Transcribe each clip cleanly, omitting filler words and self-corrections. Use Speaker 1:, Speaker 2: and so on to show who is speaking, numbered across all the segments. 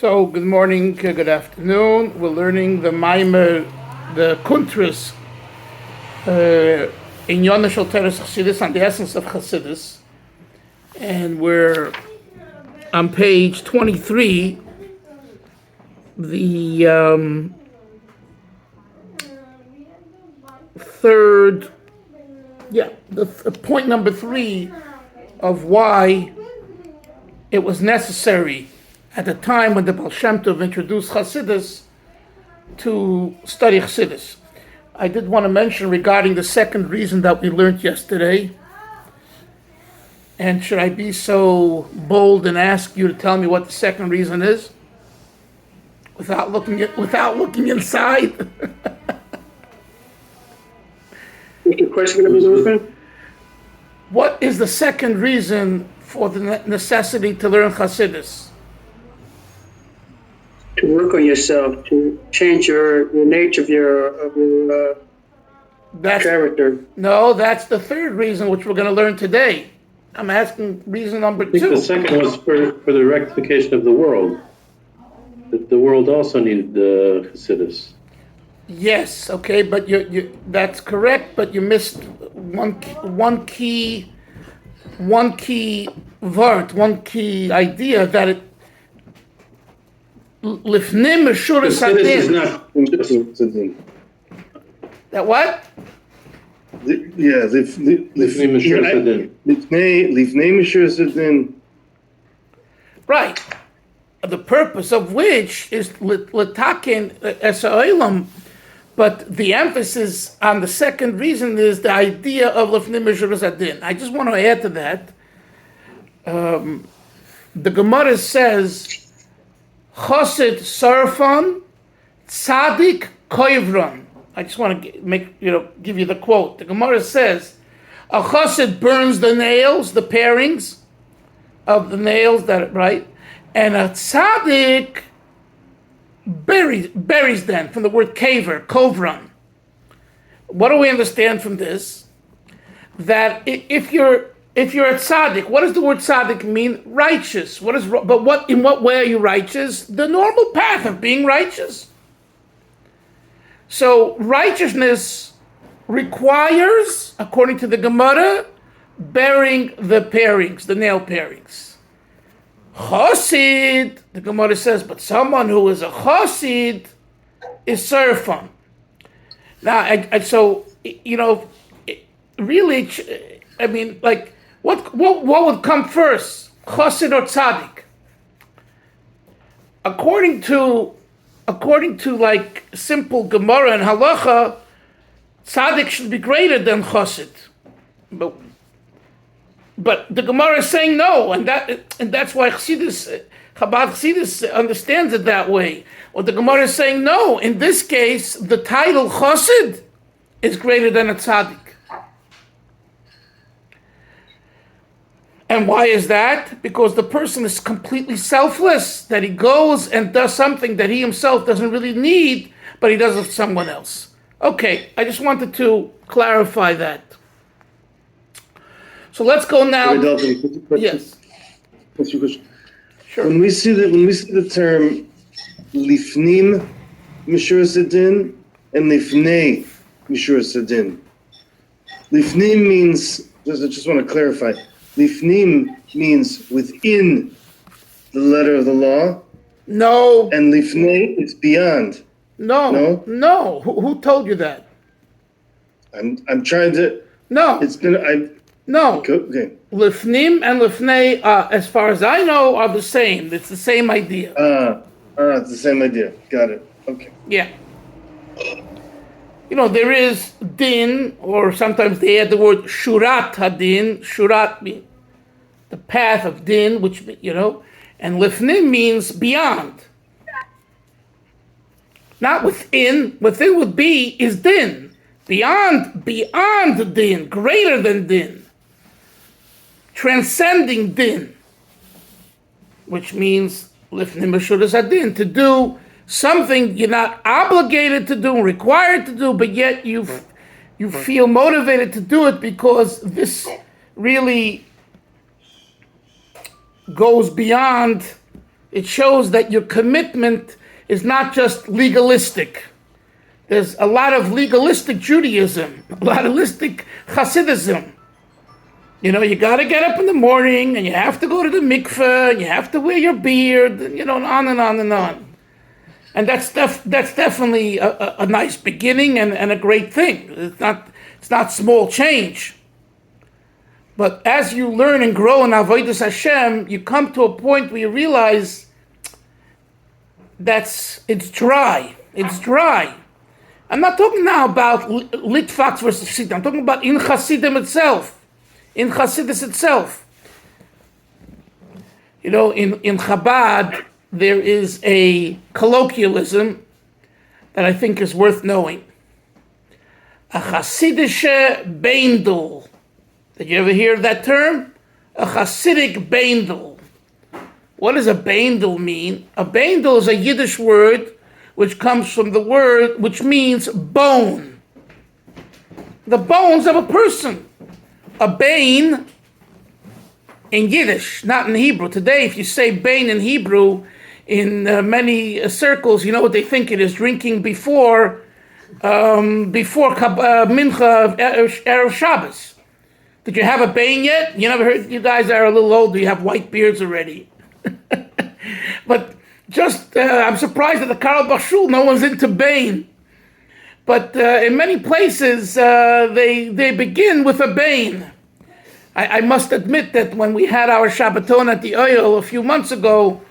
Speaker 1: So, good morning, good afternoon. We're learning the Maimer, the Kuntras, in Yonah Shel Teres Chasidus, on the essence of Chasidus. And we're on page 23, the point number 3 of why it was necessary at the time when the Baal Shem Tov introduced Chasidus to study Chasidus. I did want to mention regarding the second reason that we learned yesterday. And should I be so bold and ask you to tell me what the second reason is? Without looking inside?
Speaker 2: What's the question going to be, Wolfgang?
Speaker 1: What is the second reason for the necessity to learn Chasidus?
Speaker 2: To work on yourself, to change your nature of your character.
Speaker 1: No, that's the third reason, which we're going to learn today. I'm asking reason number 2.
Speaker 3: I think the second was for the rectification of the world. That the world also needed the Chasidus.
Speaker 1: Yes, okay, but you that's correct, but you missed one key word, one key idea, that it lifnim meshuras hadin. That what?
Speaker 3: Lifnei meshuras hadin.
Speaker 1: Right. The purpose of which is litakin es ha'olam, but the emphasis on the second reason is the idea of lifnei meshuras hadin. I just want to add to that. The Gemara says, Chosid sarfan, tzadik koivron. I just want to give you the quote. The Gemara says, a chosid burns the nails, the parings of the nails, right? And a tzaddik buries them, from the word kaver, kovron. What do we understand from this? That if you're a tzaddik, what does the word tzaddik mean? Righteous. In what way are you righteous? The normal path of being righteous. So righteousness requires, according to the Gemara, burying the parings, the nail parings. Chosid, the Gemara says, but someone who is a chosid is serfan. Now, really, I mean, like, what would come first, chosid or tzaddik? According to like simple Gemara and halacha, tzaddik should be greater than chosid. But the Gemara is saying no, and that's why Chabad Chasidus understands it that way. Well, the Gemara is saying no. In this case, the title chosid is greater than a tzaddik. And why is that? Because the person is completely selfless, that he goes and does something that he himself doesn't really need, but he does it for someone else. Okay, I just wanted to clarify that. So let's go now. Yes. Sure.
Speaker 4: When we see the term lifnim meshuras hadin and lifnei meshuras hadin, lifnim means, I just want to clarify, lifnim means within the letter of the law.
Speaker 1: No.
Speaker 4: And lifnei is beyond.
Speaker 1: No. Who told you that?
Speaker 4: I'm trying to.
Speaker 1: No. No.
Speaker 4: Okay.
Speaker 1: Lifnim and lifnei, as far as I know, are the same. It's the same idea.
Speaker 4: It's the same idea. Got it. Okay.
Speaker 1: Yeah. There is din, or sometimes they add the word shurat hadin. Shurat means the path of din, which, and lifnim means beyond. Not within. Within would be is din. Beyond din, greater than din. Transcending din, which means lifnim meshuras hadin, to do something you're not obligated to do, required to do, but yet you feel motivated to do it because this really goes beyond It shows that your commitment is not just legalistic. There's a lot of legalistic Judaism, a lot of legalistic Chasidism. You know, you got to get up in the morning, and you have to go to the mikveh, and you have to wear your beard, and, and on and on and on. And that's definitely a nice beginning and a great thing. It's not small change. But as you learn and grow in Avodas Hashem, you come to a point where you realize it's dry. It's dry. I'm not talking now about Litvaks versus Chassidim. I'm talking about in Chassidim itself. In Chasidus itself. You know, in Chabad, there is a colloquialism that I think is worth knowing. A Chasidische Beindel. Did you ever hear that term? A Hasidic Beindel. What does a Beindel mean? A Beindel is a Yiddish word which comes from the word which means bone. The bones of a person. A bain in Yiddish, not in Hebrew. Today, if you say bain in Hebrew, in many circles, you know what they think it is: drinking before Mincha Erev Shabbos. Did you have a bain yet? You never heard? You guys are a little older. You have white beards already. But I'm surprised at the Karl Bashul, no one's into bain. But in many places, they begin with a bain. I must admit that when we had our Shabbaton at the Oil a few months ago,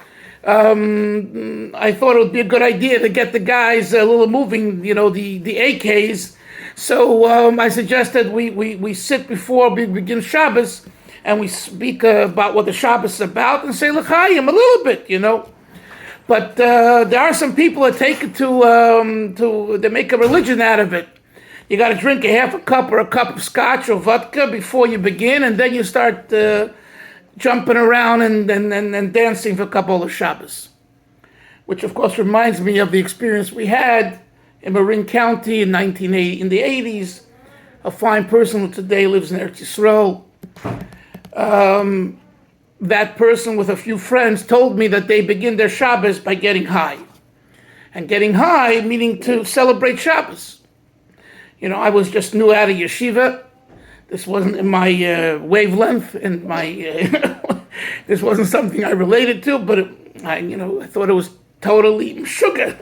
Speaker 1: I thought it would be a good idea to get the guys a little moving, the AKs. So I suggested we sit before we begin Shabbos and we speak about what the Shabbos is about and say L'chaim a little bit, But there are some people that take it they make a religion out of it. You got to drink a half a cup or a cup of scotch or vodka before you begin, and then you start jumping around and dancing for a couple of Shabbos. Which, of course, reminds me of the experience we had in Marin County in the 80s. A fine person who today lives in Eretz Yisrael. That person with a few friends told me that they begin their Shabbos by getting high. And getting high meaning to celebrate Shabbos. I was just new out of yeshiva. This wasn't in my wavelength, and this wasn't something I related to, but I thought it was totally sugar.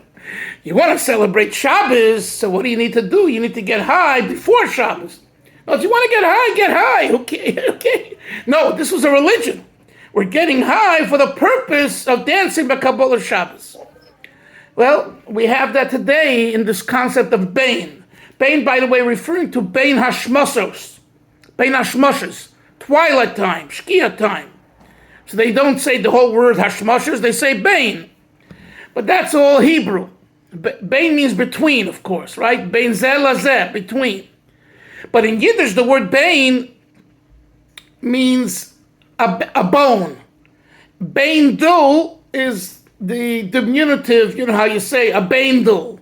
Speaker 1: You want to celebrate Shabbos, so what do you need to do? You need to get high before Shabbos. No, if you want to get high. Okay. No, this was a religion. We're getting high for the purpose of dancing by Kabbalah Shabbos. Well, we have that today in this concept of Bain. Bain, by the way, referring to Bain Hashmoshes, twilight time, Shkia time. So they don't say the whole word Hashmoshes, they say Bain. But that's all Hebrew. Bain means between, of course, right? Bain zeh lazeh, between. But in Yiddish, the word Bain means a bone. Beindul is the diminutive, how you say, a beindul,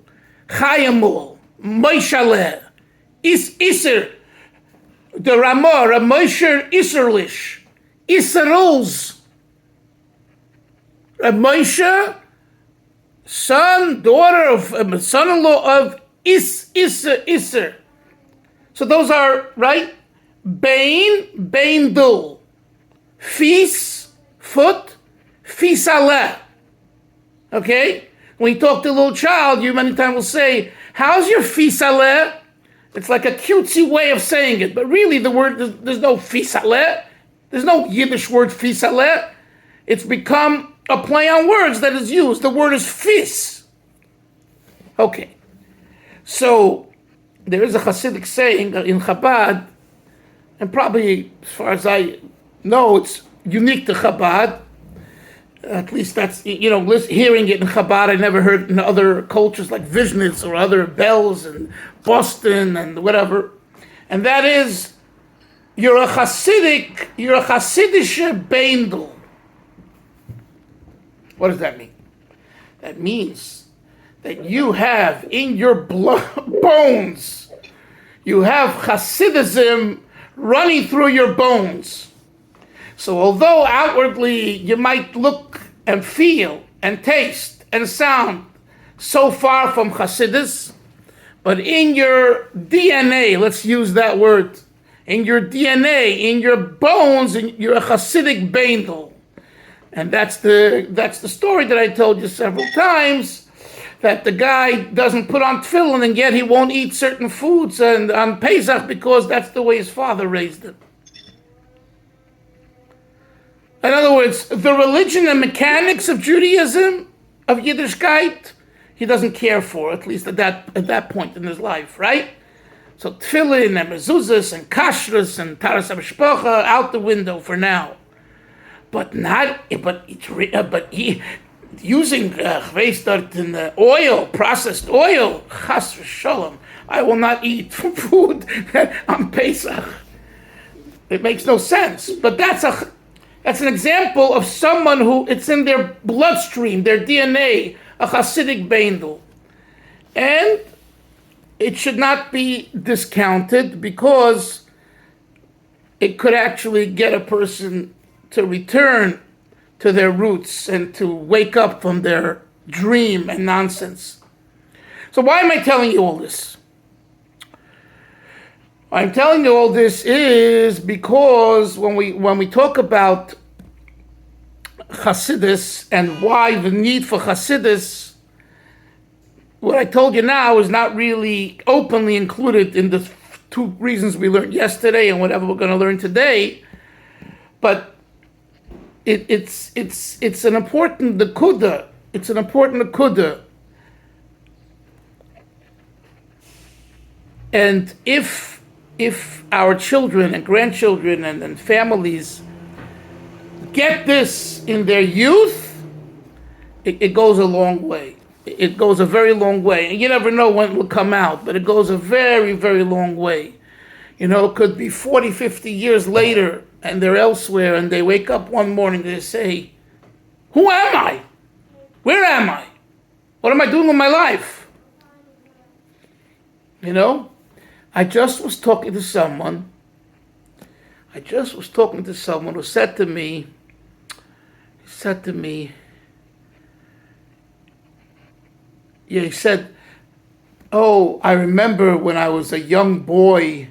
Speaker 1: chayamul, moishaleh, iser, the ramor, a moisher iserlish, iseruls, a moisher, son-in-law of iser. So those are, right? Beindul. Fis, foot, fisaleh. Okay? When you talk to a little child, you many times will say, how's your fisaleh? It's like a cutesy way of saying it, but really the word, there's no fisaleh. There's no Yiddish word fisaleh. It's become a play on words that is used. The word is fis. Okay. So, there is a Hasidic saying in Chabad, and probably, as far as I know, it's unique to Chabad. At least that's, hearing it in Chabad, I never heard it in other cultures like Vishnitz or other bells and Boston and whatever. And that is, you're a Chasidische Beindel. What does that mean? That means that you have in your bones, you have Hasidism running through your bones. So although outwardly you might look and feel and taste and sound so far from Chasidus, but in your DNA, let's use that word, in your DNA, in your bones, you're a Hasidic Beindel. And that's the story that I told you several times, that the guy doesn't put on tefillin and yet he won't eat certain foods and on Pesach because that's the way his father raised him. In other words, the religion and mechanics of Judaism, of Yiddishkeit, he doesn't care for, at least at that point in his life, right? So tefillin and mezuzahs and kashrus and taras hamishpacha out the window for now. But using oil, processed oil, chas v'sholom. I will not eat food on Pesach. It makes no sense. But that's an example of someone who it's in their bloodstream, their DNA, a Hasidic Beindel. And it should not be discounted because it could actually get a person to return to their roots and to wake up from their dream and nonsense. So why am I telling you all this? I'm telling you all this is because when we talk about Chasidus and why the need for Chasidus, what I told you now is not really openly included in the two reasons we learned yesterday and whatever we're going to learn today, but it's an important nekuda. It's an important nekuda. And if our children and grandchildren and families get this in their youth, it goes a long way. It goes a very long way. And you never know when it will come out, but it goes a very, very long way. You know, it could be 40, 50 years later, and they're elsewhere, and they wake up one morning, they say, who am I? Where am I? What am I doing with my life? You know, I just was talking to someone who said to me, he said, oh, I remember when I was a young boy,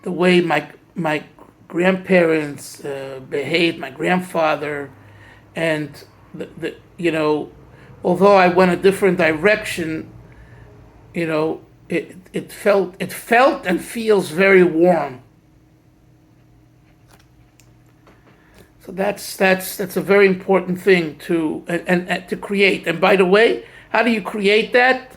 Speaker 1: the way my grandparents behaved, my grandfather, and although I went a different direction, it felt and feels very warm. So that's a very important thing to create. And by the way, how do you create that?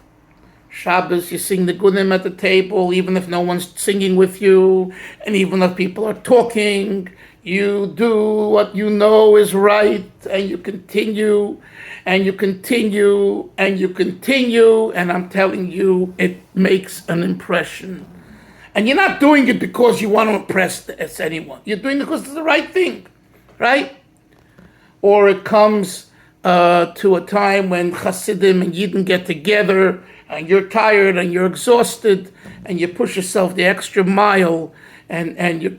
Speaker 1: Shabbos, you sing the Gunim at the table, even if no one's singing with you, and even if people are talking, you do what you know is right, and you continue, and you continue, and you continue, and I'm telling you, it makes an impression. And you're not doing it because you want to impress anyone. You're doing it because it's the right thing, right? Or it comes to a time when Hasidim and Yidden get together, and you're tired and you're exhausted, and you push yourself the extra mile, and your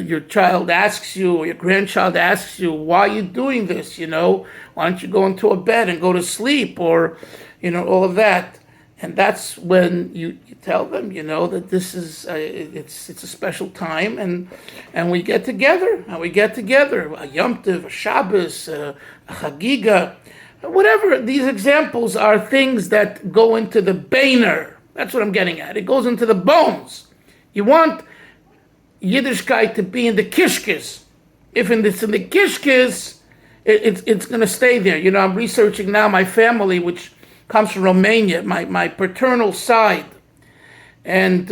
Speaker 1: your child asks you, or your grandchild asks you, why are you doing this? Why don't you go into a bed and go to sleep, or all of that. And that's when you tell them, that this is it's a special time, and we get together, a Yom Tov, a Shabbos, a Chagiga, whatever. These examples are things that go into the Beiner. That's what I'm getting at. It goes into the bones. You want Yiddishkeit to be in the kishkes. If it's in the kishkes, it's going to stay there. I'm researching now my family, which comes from Romania, my paternal side. And,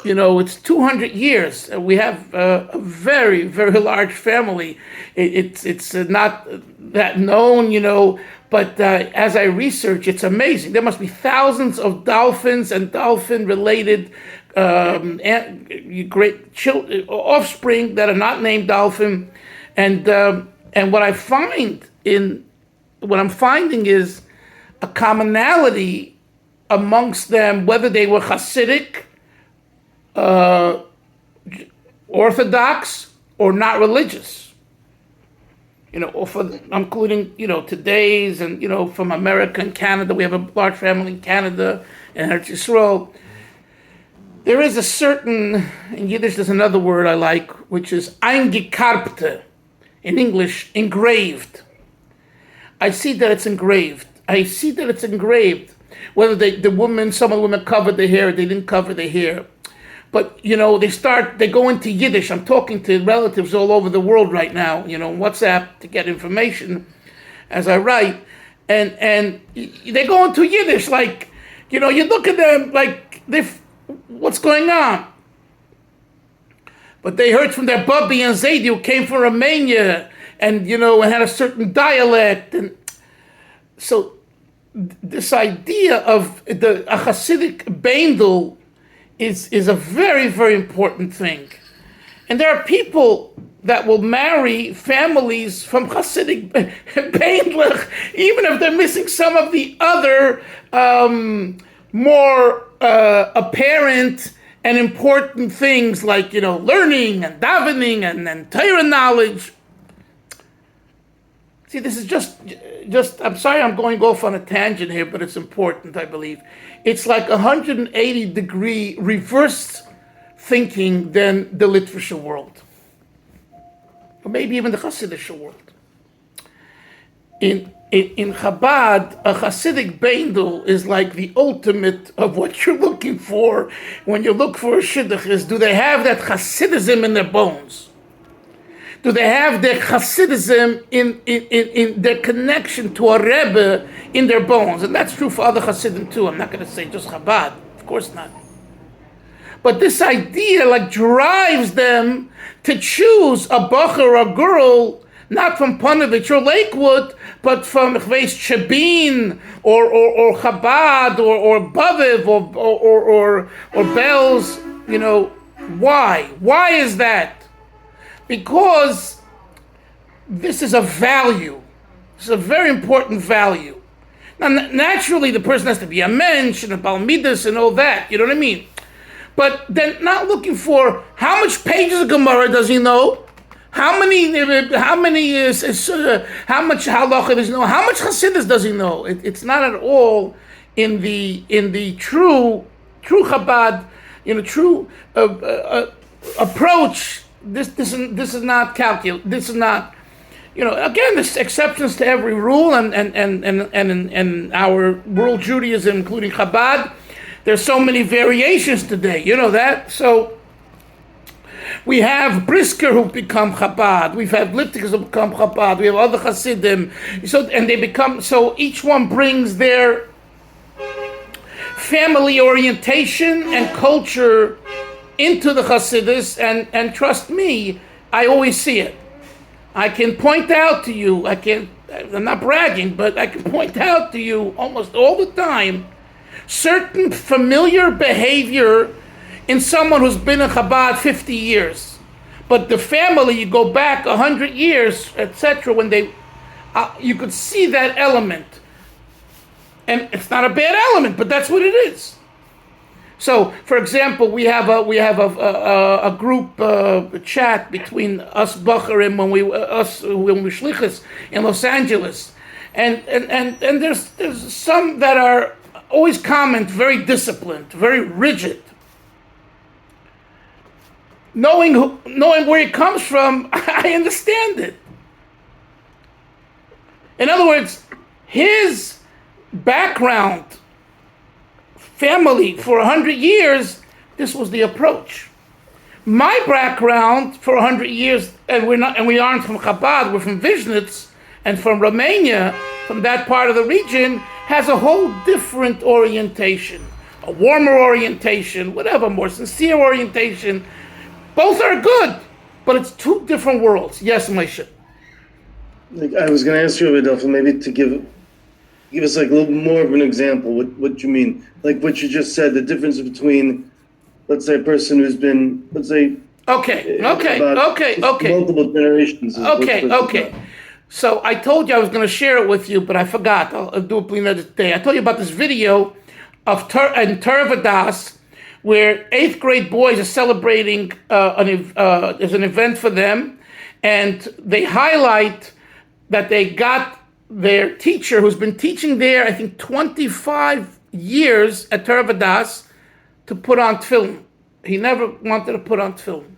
Speaker 1: it's 200 years. We have a very, very large family. It's not that known, but as I research, it's amazing. There must be thousands of dolphins and dolphin-related great offspring that are not named dolphin. And what I'm finding is a commonality amongst them, whether they were Hasidic, Orthodox, or not religious. including, today's, and, from America and Canada. We have a large family in Canada and Eretz Yisrael. There is a certain, in Yiddish there's another word I like, which is eingekarpte, in English, engraved. I see that it's engraved. Whether some of the women covered their hair, they didn't cover their hair. But, they go into Yiddish. I'm talking to relatives all over the world right now, WhatsApp to get information as I write. And they go into Yiddish like, you look at them like, what's going on? But they heard from their Bubby and Zaidi who came from Romania and, and had a certain dialect. And so this idea of a Hasidic beindel is a very, very important thing. And there are people that will marry families from Hasidic beindler, even if they're missing some of the other more apparent and important things like, learning and davening and Torah knowledge. See, this is just, I'm sorry I'm going off on a tangent here, but it's important, I believe. It's like 180-degree reverse thinking than the literature world. Or maybe even the Hasidic world. In Chabad, a Hasidic beindel is like the ultimate of what you're looking for when you look for a shidduch. Is, do they have that Hasidism in their bones? Do they have their Hasidism in their connection to a Rebbe in their bones? And that's true for other Hasidim too. I'm not going to say just Chabad. Of course not. But this idea drives them to choose a bacher or a girl not from Panovich or Lakewood, but from Chabin or Chabad or Baviv or Bells. Why? Why is that? Because this is a value. This is a very important value. Now, naturally, the person has to be a mensch and a balmidas and all that. You know what I mean? But they're not looking for how much pages of Gemara does he know, how much halacha does he know, how much Chasidus does he know. It's not at all in the true Chabad, true approach. This is not calculus. This is not, again, there's exceptions to every rule, and in our world Judaism, including Chabad, there's so many variations today. You know that. So we have Brisker who become Chabad. We've had Liptikas who become Chabad. We have other Hasidim. So each one brings their family orientation and culture into the Chasidus, and trust me, I always see it. I can point out to you, I'm not bragging, but I can point out to you almost all the time certain familiar behavior in someone who's been in Chabad 50 years. But the family, you go back 100 years, etc., when you could see that element. And it's not a bad element, but that's what it is. So, for example, we have a group chat between us Bacharim when we shlichus in Los Angeles, and there's some that are always comment very disciplined, very rigid. Knowing where he comes from, I understand it. In other words, his background, family for 100 years, this was the approach. My background for 100 years, and we aren't from Chabad, we're from Vishnitz and from Romania, from that part of the region, has a whole different orientation, a warmer orientation, whatever, more sincere orientation. Both are good, but it's two different worlds. Yes, Moshe.
Speaker 4: I was going to ask you, Adelpha, maybe to give us a little more of an example. What you mean? Like what you just said, the difference between, let's say, a person who's been, let's say,
Speaker 1: okay,
Speaker 4: multiple generations.
Speaker 1: Okay. So I told you I was going to share it with you, but I forgot. I'll do it another day. I told you about this video of in Tervadas, where 8th grade boys are celebrating there's an event for them, and they highlight that they got their teacher, who's been teaching there, I think, 25 years at Torah Vodaas, to put on tefillin. He never wanted to put on tefillin.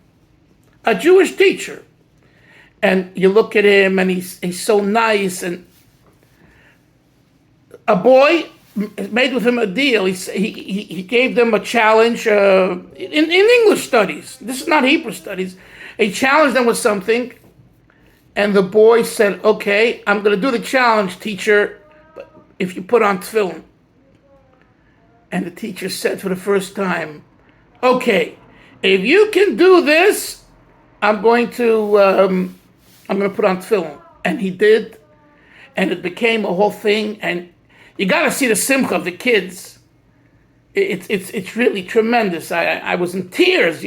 Speaker 1: A Jewish teacher. And you look at him, and he's so nice. And a boy made with him a deal. He gave them a challenge in English studies. This is not Hebrew studies. He challenged them with something, and the boy said, "Okay, I'm going to do the challenge, teacher, but if you put on tefillin." And the teacher said for the first time, "Okay, if you can do this, I'm going to put on tefillin." And he did, and it became a whole thing. And you got to see the simcha of the kids. It's really tremendous. I was in tears,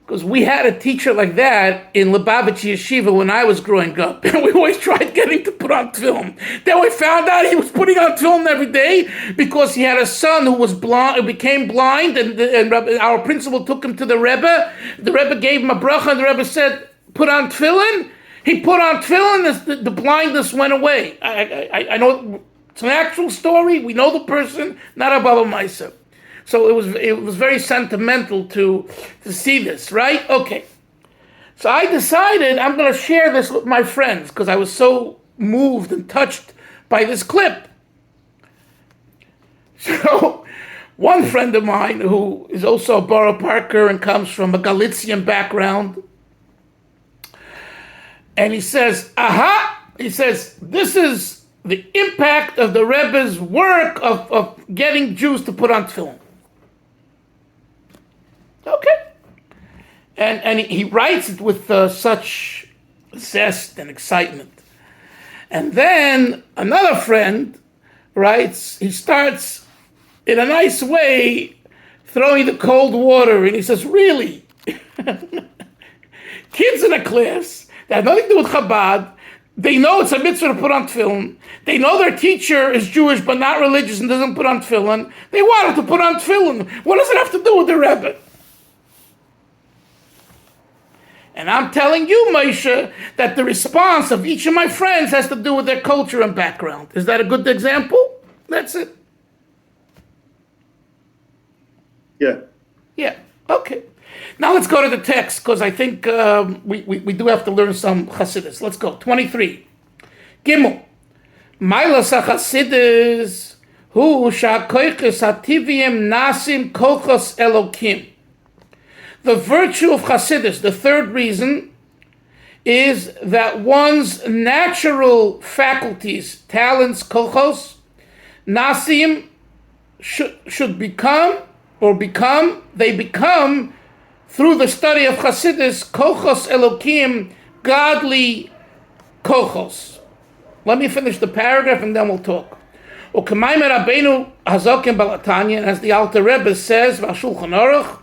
Speaker 1: because we had a teacher like that in Lubavitch Yeshiva when I was growing up, and we always tried getting to put on tefillin. Then we found out he was putting on tefillin every day because he had a son who was blind, who became blind, and our principal took him to the Rebbe. The Rebbe gave him a bracha, and the Rebbe said, "Put on tefillin." He put on tefillin, the blindness went away. I know it's an actual story. We know the person, not a Baba Maisa. So it was very sentimental to see this, right? Okay. So I decided I'm going to share this with my friends because I was so moved and touched by this clip. So one friend of mine who is also a Borough Parker and comes from a Galician background, and he says, he says, this is the impact of the Rebbe's work of getting Jews to put on tefillin. Okay. And he writes it with such zest and excitement. And then another friend writes, he starts in a nice way throwing the cold water, and he says, really? Kids in a class that have nothing to do with Chabad, they know it's a mitzvah to put on tefillin. They know their teacher is Jewish but not religious and doesn't put on tefillin. They want him to put on tefillin. What does it have to do with the Rebbe? And I'm telling you, Moshe, that the response of each of my friends has to do with their culture and background. Is that a good example? That's it.
Speaker 4: Yeah.
Speaker 1: Yeah. Okay. Now let's go to the text, because I think we do have to learn some Chasidus. Let's go. 23. Gimel. Mailas HaChasidus hu sha'koiches hativim nasim kochos Elokim. The virtue of Chasidus, the third reason, is that one's natural faculties, talents, kochos, nasim, should become, they become, through the study of Chasidus, kochos Elokim, godly kochos. Let me finish the paragraph and then we'll talk. U'kamayim Rabbeinu Hazokim Balatanya, as the Alter Rebbe says, V'Shulchan Aruch,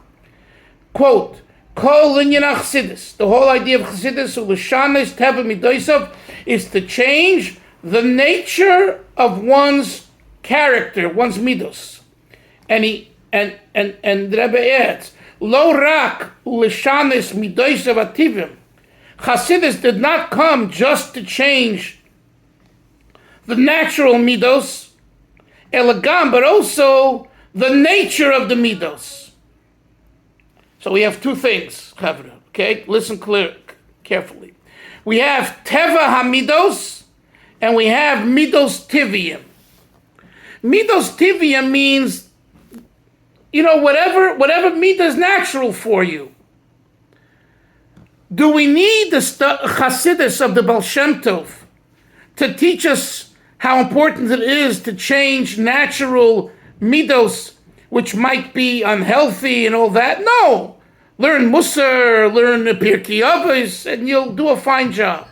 Speaker 1: quote, Kol Linyan Chasidus, the whole idea of Chasidus, U'Lishanis Teva Midosav, is to change the nature of one's character, one's midos. And the Rebbe adds, Lo rak U'Lishanis Midosav Ativim. Chasidus did not come just to change the natural midos, Elagam, but also the nature of the midos. So we have two things, Chavra, okay? Listen carefully. We have Teva HaMidos, and we have Midos Tivium. Midos Tivium means, whatever midah is natural for you. Do we need the Chasidus of the Baal Shem Tov to teach us how important it is to change natural midos, which might be unhealthy and all that? No. Learn Musar, learn Pirkei Avos, and you'll do a fine job.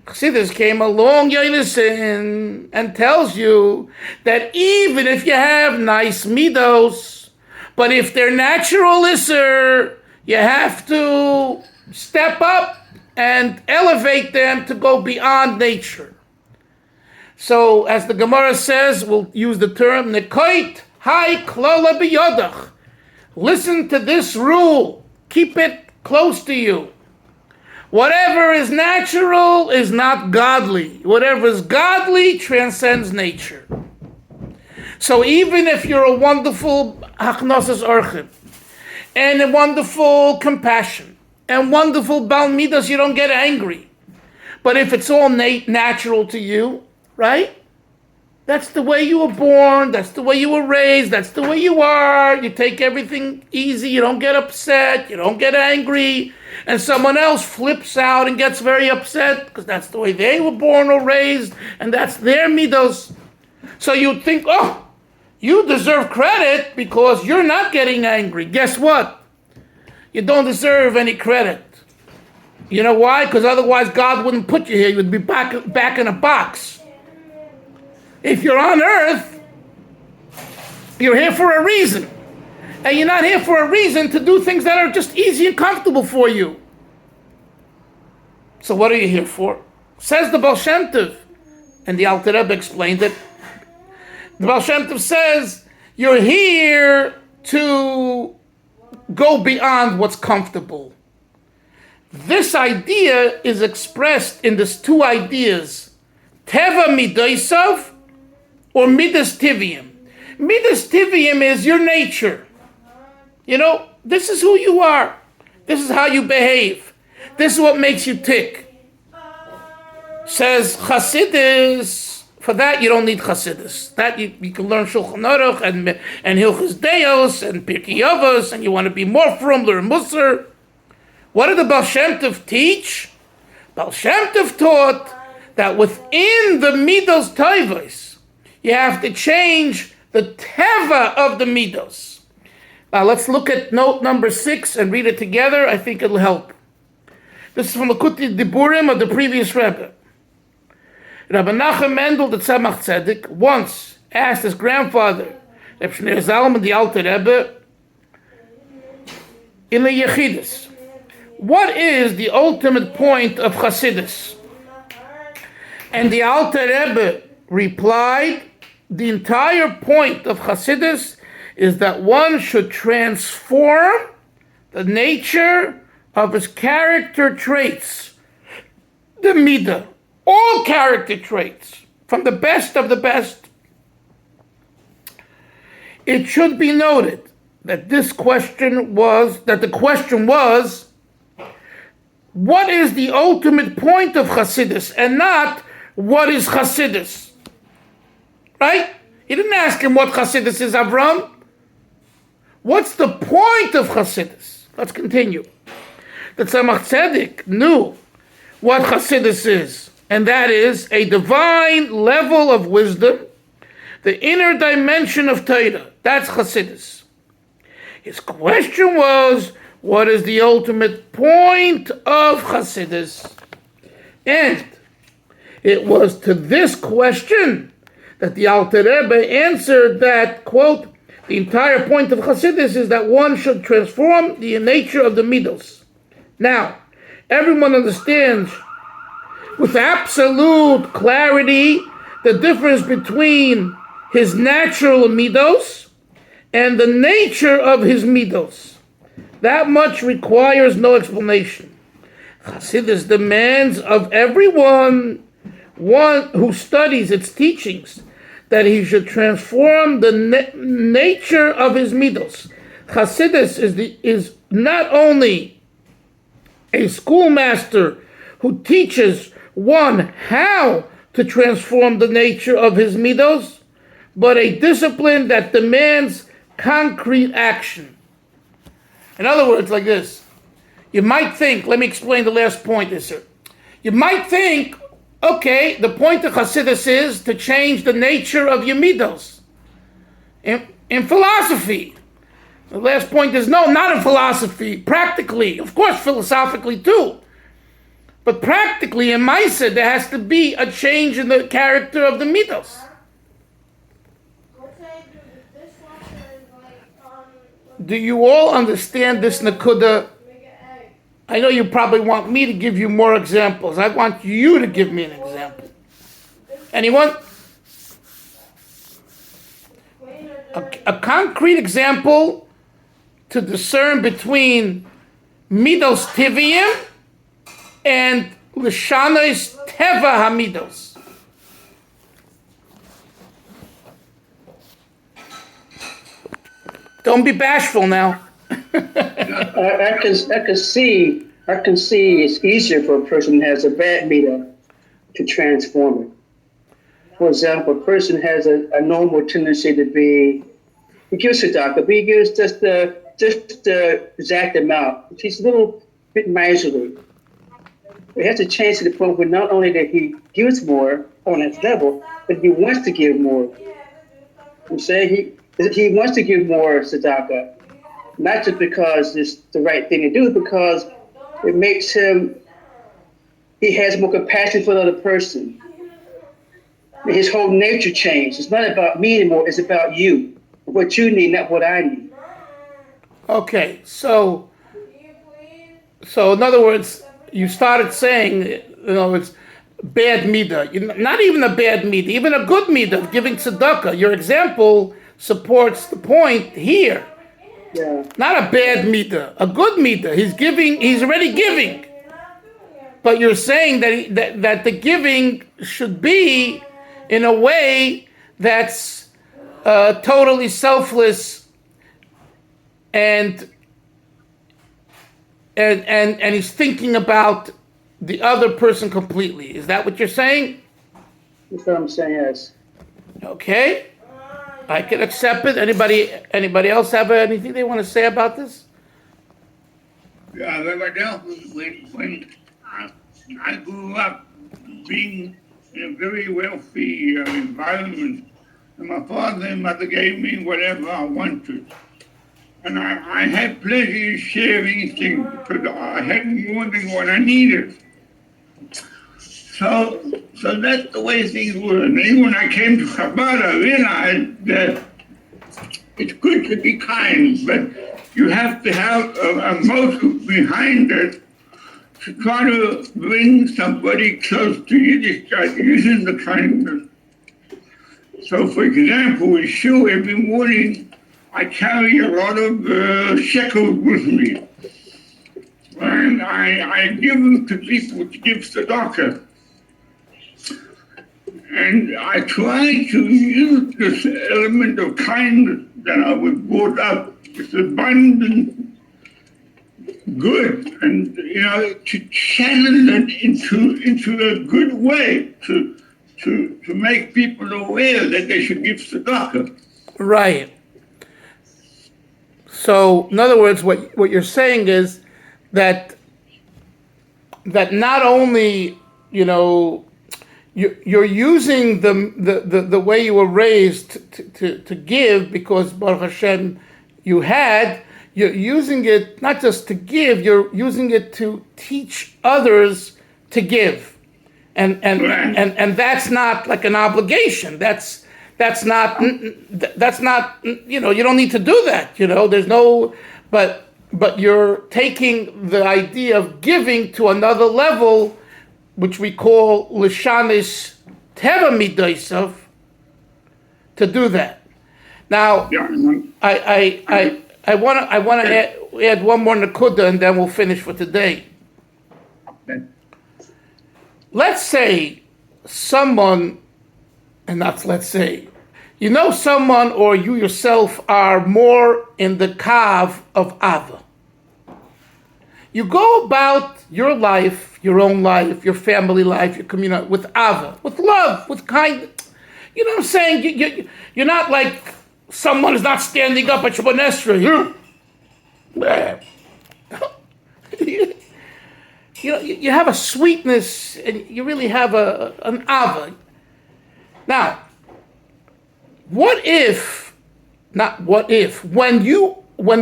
Speaker 1: Chasidus came along, Yonason, and tells you that even if you have nice midos, but if they're natural isser, you have to step up and elevate them to go beyond nature. So, as the Gemara says, we'll use the term Nekoit Hai Klola B'Yodach. Listen to this rule. Keep it close to you. Whatever is natural is not godly. Whatever is godly transcends nature. So even if you're a wonderful hachnosas orchid, and a wonderful compassion, and wonderful Baal Midas, you don't get angry. But if it's all natural to you, right? That's the way you were born, that's the way you were raised, that's the way you are. You take everything easy, you don't get upset, you don't get angry. And someone else flips out and gets very upset because that's the way they were born or raised, and that's their midos. So you think, oh, you deserve credit because you're not getting angry. Guess what? You don't deserve any credit. You know why? Because otherwise God wouldn't put you here. You would be back in a box. If you're on earth, you're here for a reason. And you're not here for a reason to do things that are just easy and comfortable for you. So what are you here for? Says the Baal Shem Tov. And the Alter Rebbe explained it. The Baal Shem Tov says, you're here to go beyond what's comfortable. This idea is expressed in these two ideas. Teva midosav or midas tivium. Midas tivium is your nature. You know, this is who you are. This is how you behave. This is what makes you tick. Says Chasidus. For that, you don't need Chasidus. That you can learn Shulchan Aruch and Hilchos Deos and Pirkei Avos, and you want to be more from learn Musar. What did the Baal Shem Tov teach? Baal Shem Tov taught that within the Midos Tovos, you have to change the Teva of the Midos. Now let's look at note number 6 and read it together. I think it'll help. This is from the Kuti Diburim of the previous Rebbe. Rabbi Nachum Mendel, the Tzemach Tzedek, once asked his grandfather, Reb Shneur Zalman, the Alter Rebbe, in the Yechidus, what is the ultimate point of Chasidus? And the Alter Rebbe replied, the entire point of Chasidus is that one should transform the nature of his character traits, the midah, all character traits, from the best of the best. It should be noted that the question was, what is the ultimate point of Chasidus, and not what is Chasidus? Right? He didn't ask him what Chasidus is, Avram. What's the point of Chasidus? Let's continue. The Tzemach Tzedek knew what Chasidus is, and that is a divine level of wisdom, the inner dimension of Torah. That's Chasidus. His question was, what is the ultimate point of Chasidus? And it was to this question that the Alter Rebbe answered that, quote, the entire point of Chasidus is that one should transform the nature of the midos. Now, everyone understands with absolute clarity the difference between his natural midos and the nature of his midos. That much requires no explanation. Chasidus demands of everyone, one who studies its teachings, that he should transform the nature of his midos. Chasidus is not only a schoolmaster who teaches one how to transform the nature of his midos, but a discipline that demands concrete action. In other words, like this, you might think, let me explain the last point, sir. You might think, okay, the point of Chasidus is to change the nature of your midos. In philosophy, the last point is no, not in philosophy, practically, of course philosophically too. But practically in Maisa, there has to be a change in the character of the midos. Do you all understand this Nakuda? I know you probably want me to give you more examples. I want you to give me an example. Anyone? A concrete example to discern between midos tivium and Lishanos Teva Hamidos. Don't be bashful now.
Speaker 2: I can see it's easier for a person who has a bad meter to transform it. For example, a person has a normal tendency to be, he gives tzedakah, but he gives just the exact amount. He's a little bit miserly. He has to change to the point where not only that he gives more on his level, but he wants to give more. I'm saying he wants to give more tzedakah, not just because it's the right thing to do, because it makes him, he has more compassion for another person. His whole nature changed. It's not about me anymore, it's about you. What you need, not what I need.
Speaker 1: Okay, so in other words, you started saying, it's bad midah. Not even a bad midah, even a good midah of giving tzedakah. Your example supports the point here.
Speaker 2: Yeah.
Speaker 1: Not a bad midah, a good midah. He's already giving. But you're saying that the giving should be in a way that's totally selfless and he's thinking about the other person completely. Is that what you're saying?
Speaker 2: That's what I'm saying, yes.
Speaker 1: Okay. I can accept it. Anybody else have anything they want to say about this?
Speaker 5: Yeah, when I grew up being in a very wealthy environment, and my father and mother gave me whatever I wanted. And I had plenty of sharing things because I had more than what I needed. So that's the way things were. And then when I came to Chabad, I realized that it's good to be kind, but you have to have a motive behind it to try to bring somebody close to Yiddishkeit using the kindness. So, for example, in shul every morning, I carry a lot of shekels with me. And I give them to people to give tzedakah. And I try to use this element of kindness that I was brought up, this abundant good, and to channel it into a good way, to make people aware that they should give tzedakah.
Speaker 1: Right. So, in other words, what you're saying is that not only you're using the way you were raised to give, because Baruch Hashem you're using it not just to give, you're using it to teach others to give, and that's not like an obligation. That's not you don't need to do that. There's no, but you're taking the idea of giving to another level, which we call Lishanis Teva Midaisav, to do that. Now, I want to add one more nakuda, and then we'll finish for today.
Speaker 5: Okay.
Speaker 1: Let's say someone, and not let's say, someone or you yourself are more in the kav of Ava. You go about your life, your own life, your family life, your community, with Ava, with love, with kindness. You know what I'm saying? You're not like someone is not standing up at Shabbat Esrei. You have a sweetness, and you really have an Ava. Now, when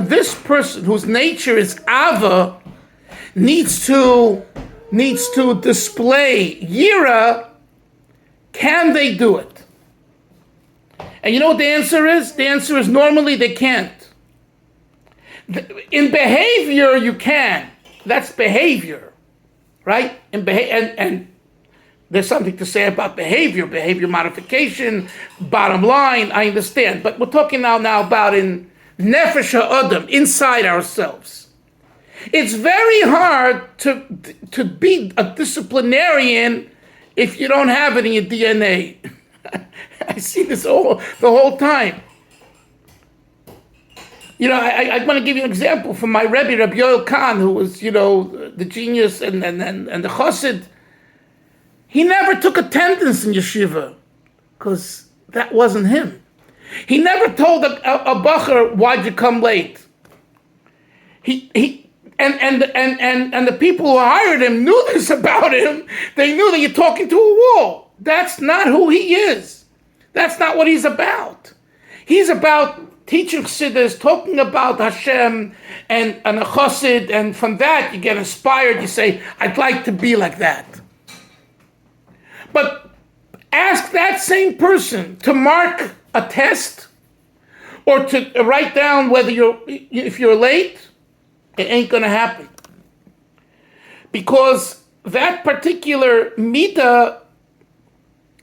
Speaker 1: this person whose nature is Ava needs to display Yira, can they do it? And you know what the answer is? The answer is normally they can't. In behavior, you can. That's behavior, right? And there's something to say about behavior modification, bottom line, I understand. But we're talking now about in Nefesh HaAdam, inside ourselves. It's very hard to be a disciplinarian if you don't have it in your DNA. I see this the whole time. I want to give you an example from my Rebbe, Rabbi Yoel Kahn, who was, the genius and the Chassid. He never took attendance in yeshiva because that wasn't him. He never told a bacher, why'd you come late? And the people who hired him knew this about him. They knew that you're talking to a wall. That's not who he is. That's not what he's about. He's about teaching Chasidus, talking about Hashem and a Chassid, and from that you get inspired. You say, I'd like to be like that. But ask that same person to mark a test or to write down if you're late, it ain't going to happen. Because that particular midah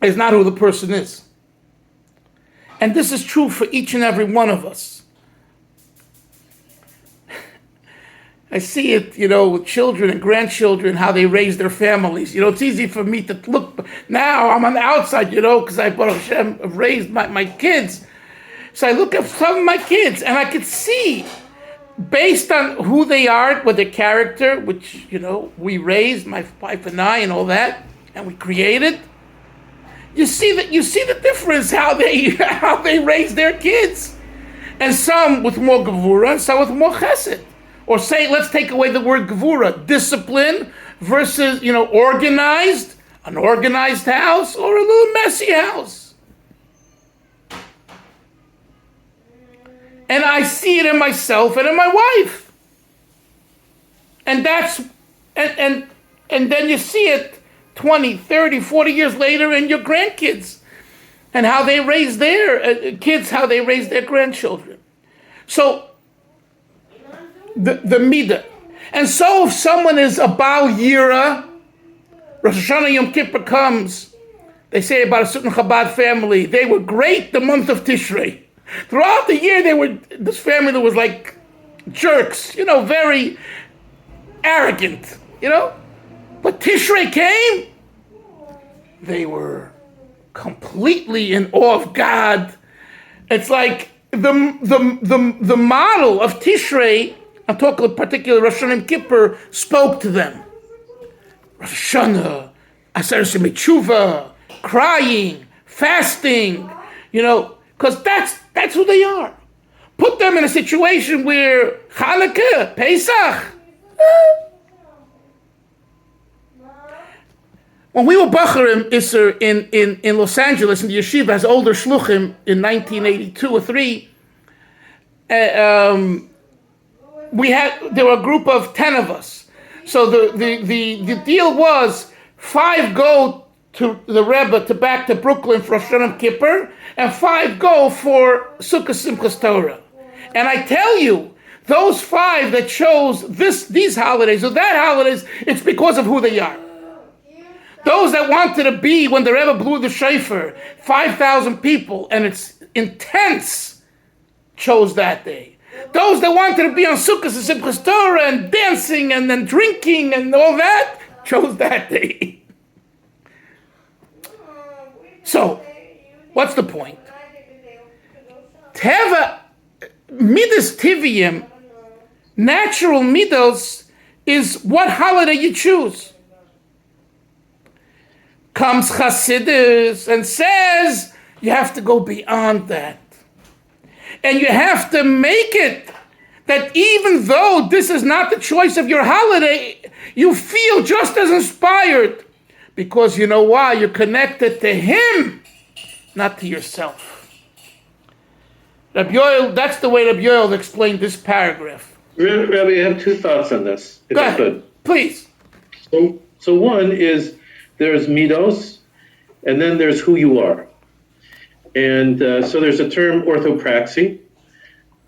Speaker 1: is not who the person is. And this is true for each and every one of us. I see it, with children and grandchildren, how they raise their families. It's easy for me to look. Now I'm on the outside, because I, Baal Shem, have raised my kids. So I look at some of my kids and I could see, based on who they are, with their character, which, we raised, my wife and I and all that, and we created. You see the difference how they raise their kids. And some with more gevura, and some with more chesed. Or say, let's take away the word gevura, discipline versus, organized, an organized house or a little messy house. And I see it in myself and in my wife. And and then you see it 20, 30, 40 years later in your grandkids and how they raise their kids, how they raise their grandchildren. So, the midah. And so if someone is a Baal Yira, Rosh Hashanah Yom Kippur comes, they say about a certain Chabad family, they were great the month of Tishrei. Throughout the year, this family that was like jerks, very arrogant, But Tishrei came, they were completely in awe of God. It's like the model of Tishrei, I'm talking particularly Rosh Hashanah Yom Kippur, spoke to them. Rosh Hashanah, Aseret Tshuva, crying, fasting, because that's who they are. Put them in a situation where Hanukkah, Pesach. When we were Bacharim Isser in Los Angeles, in the yeshiva as older shluchim in 1982 or 3, there were a group of 10 of us. So the deal was 5 go to the Rebbe back to Brooklyn for Rosh Hashanah Kippur, and 5 go for Sukkot Simchas Torah. And I tell you, those 5 that chose these holidays or that holidays, it's because of who they are. Those that wanted to be, when the Rebbe blew the shofar, 5,000 people, and it's intense, chose that day. Those that wanted to be on Sukkot and Simchas Torah and dancing and then drinking and all that, chose that day. So, what's the point? Teva, midas tiviyim, natural midos, is what holiday you choose. Comes Chasidus and says, you have to go beyond that. And you have to make it that even though this is not the choice of your holiday, you feel just as inspired. Because you know why? You're connected to Him, not to yourself. Rabbi Yoel, that's the way Rabbi Yoel explained this paragraph.
Speaker 3: Rabbi, I have 2 thoughts on this, if
Speaker 1: Go
Speaker 3: I
Speaker 1: ahead,
Speaker 3: could.
Speaker 1: please.
Speaker 3: So one is, there's midos, and then there's who you are. And so there's a term, orthopraxy,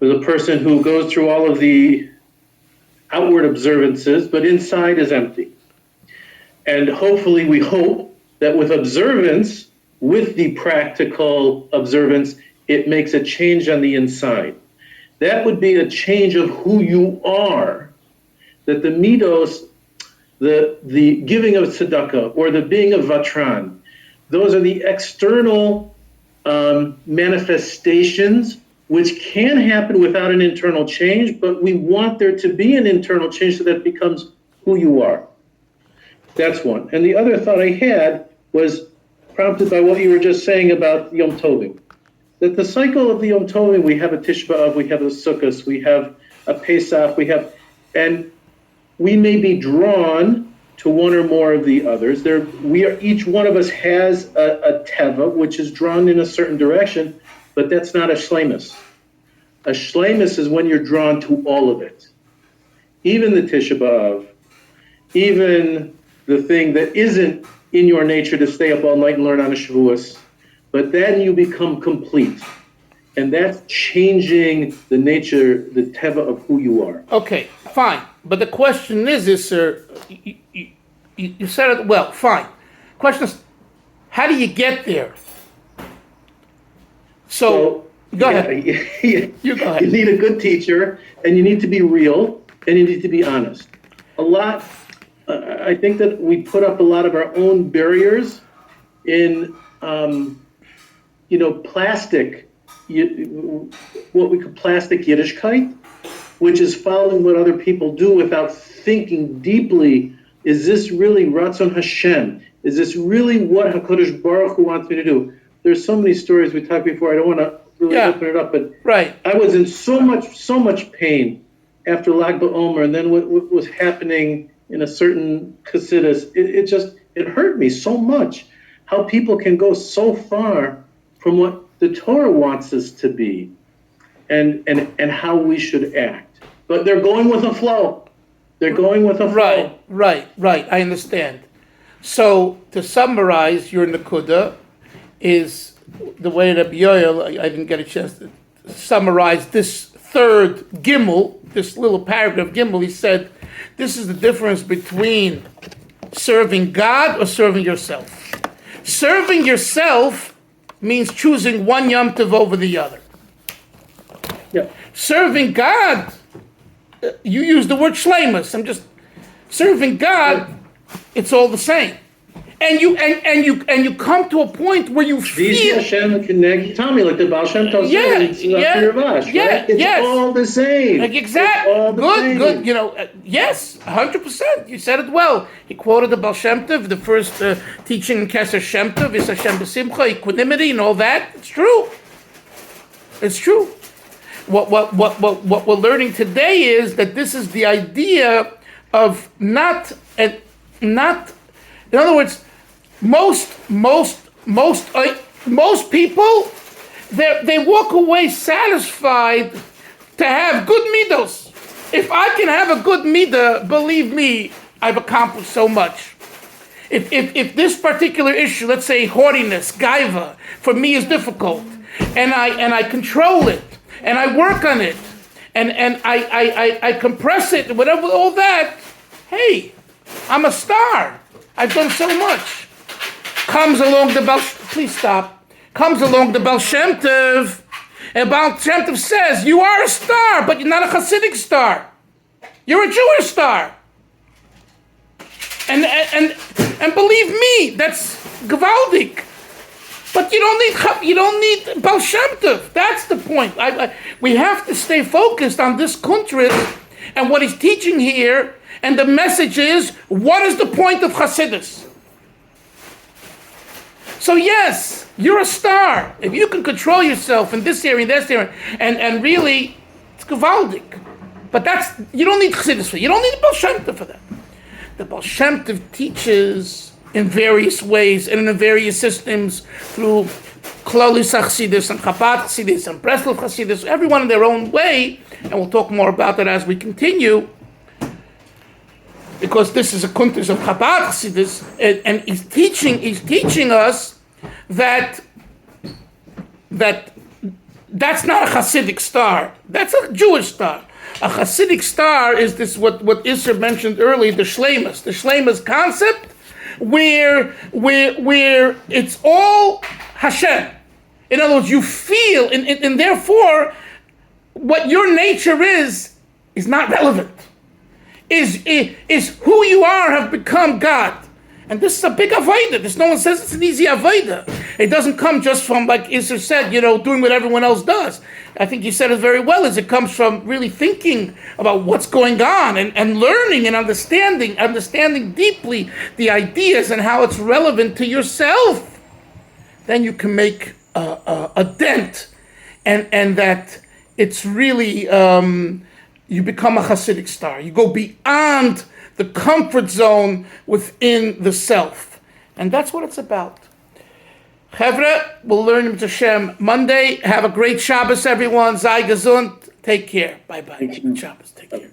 Speaker 3: with a person who goes through all of the outward observances, but inside is empty. And hopefully we hope that with observance, with the practical observance, it makes a change on the inside. That would be a change of who you are, that the midos, the giving of tzedakah or the being of vatran, those are the external manifestations which can happen without an internal change, but we want there to be an internal change so that it becomes who you are. That's one. And the other thought I had was prompted by what you were just saying about Yom Tovim. That the cycle of the Yom Tovim, we have a Tisha B'Av, we have a Sukkot, we have a Pesach, and we may be drawn to one or more of the others. Each one of us has a teva, which is drawn in a certain direction, but that's not a shleimus. A shleimus is when you're drawn to all of it. Even the Tisha B'Av, even the thing that isn't in your nature to stay up all night and learn on a Shavuos, but then you become complete. And that's changing the nature, the teva of who you are.
Speaker 1: Okay, fine. But the question is, sir, you said it well, fine. Question is, how do you get there? So go ahead. You go ahead.
Speaker 3: You need a good teacher, and you need to be real, and you need to be honest. I think that we put up a lot of our own barriers in, plastic, what we call plastic Yiddishkeit, which is following what other people do without thinking deeply. Is this really Ratzon Hashem? Is this really what HaKadosh Baruch Hu wants me to do? There's so many stories we talked before. I don't want to really open it up, but
Speaker 1: right.
Speaker 3: I was in so much pain after Lag BaOmer, and then what was happening in a certain Chasidus. It hurt me so much how people can go so far from what the Torah wants us to be, and how we should act. But they're going with a flow. They're going with a flow.
Speaker 1: Right. I understand. So to summarize, your Nakuda is the way that Yoel, I didn't get a chance to summarize this third Gimel, this little paragraph Gimel. He said, this is the difference between serving God or serving yourself. Serving yourself means choosing one Yom Tov over the other.
Speaker 3: Yeah.
Speaker 1: Serving God, you use the word shleimus. I'm just serving God. It's all the same, and you come to a point where you feel.
Speaker 3: Tell me, like the Baal Shem Tov says, it's all the same.
Speaker 1: Like exactly. Good. Yes, 100%. You said it well. He quoted the Baal Shem Tov, the first teaching in Kesser Shem Tov, is Hashem b'simcha, equanimity, and all that. It's true. It's true. What we're learning today is that this is the idea of not. In other words, most people, they walk away satisfied to have good midos. If I can have a good midah, believe me, I've accomplished so much. If this particular issue, let's say haughtiness, gaiva, for me is difficult, and I control it, and I work on it, and I compress it, whatever, all that, hey, I'm a star. I've done so much. Comes along the Baal Shem Tov, and Baal Shem Tov says, you are a star, but you're not a Hasidic star. You're a Jewish star. And believe me, that's gewaldig. But you don't need Baal Shem Tov. That's the point. We have to stay focused on this country and what he's teaching here. And the message is, what is the point of Chasidus? So yes, you're a star. If you can control yourself in this area, that area, and really, it's gewaldig. But you don't need Chasidus for that. You don't need the Baal Shem Tov for that. The Baal Shem Tov teaches in various ways and in various systems through Klalis Chasidus and Chabad Chasidus and Breslov Chasidus, everyone in their own way, and we'll talk more about that as we continue. Because this is a kuntis of Chabad Chasidus, and he's teaching us that that's not a Hasidic star. That's a Jewish star. A Hasidic star is this what Isser mentioned earlier, the Shleimus concept, where it's all Hashem. In other words, you feel, and therefore, what your nature is not relevant. is who you are have become God. And this is a big avodah. This no one says it's an easy avodah. It doesn't come just from, like Isser said, doing what everyone else does. I think you said it very well, is it comes from really thinking about what's going on and learning and understanding deeply the ideas and how it's relevant to yourself. Then you can make a dent, and that it's really, you become a Hasidic star. You go beyond the comfort zone within the self. And that's what it's about. Chevra, we'll learn Im Hashem Monday. Have a great Shabbos, everyone. Sei gesund. Take care. Bye-bye. Shabbos. Take care.